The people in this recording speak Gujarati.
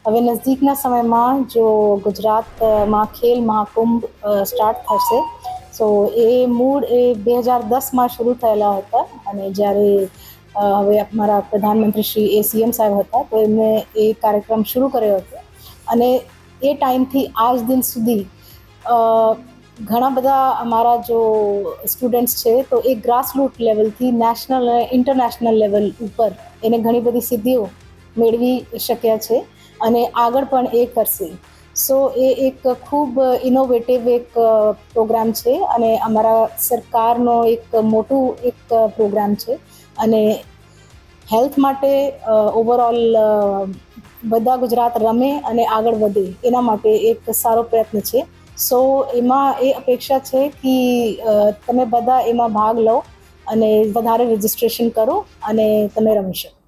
હવે નજીકના સમયમાં જો ગુજરાતમાં ખેલ મહાકુંભ સ્ટાર્ટ થશે, સો એ મૂળ 2010માં શરૂ થયેલા હતા અને જ્યારે હવે અમારા પ્રધાનમંત્રી શ્રી સીએમ સાહેબ હતા તો એમને એ કાર્યક્રમ શરૂ કર્યો હતો અને એ ટાઈમથી આજ દિન સુધી ઘણા બધા અમારા જો સ્ટુડન્ટ્સ છે તો એ ગ્રાસરૂટ લેવલથી નેશનલ અને ઇન્ટરનેશનલ લેવલ ઉપર એને ઘણી બધી સિદ્ધિઓ મેળવી શક્યા છે અને આગળ પણ એ કરશે. સો એ એક ખૂબ ઇનોવેટિવ એક પ્રોગ્રામ છે અને અમારા સરકારનો એક મોટું એક પ્રોગ્રામ છે અને હેલ્થ માટે ઓવરઓલ બધા ગુજરાત રમે અને આગળ વધે એના માટે એક સારો પ્રયત્ન છે. સો એમાં એ અપેક્ષા છે કે તમે બધા એમાં ભાગ લો અને વધારે રજિસ્ટ્રેશન કરો અને તમે રમી શકો.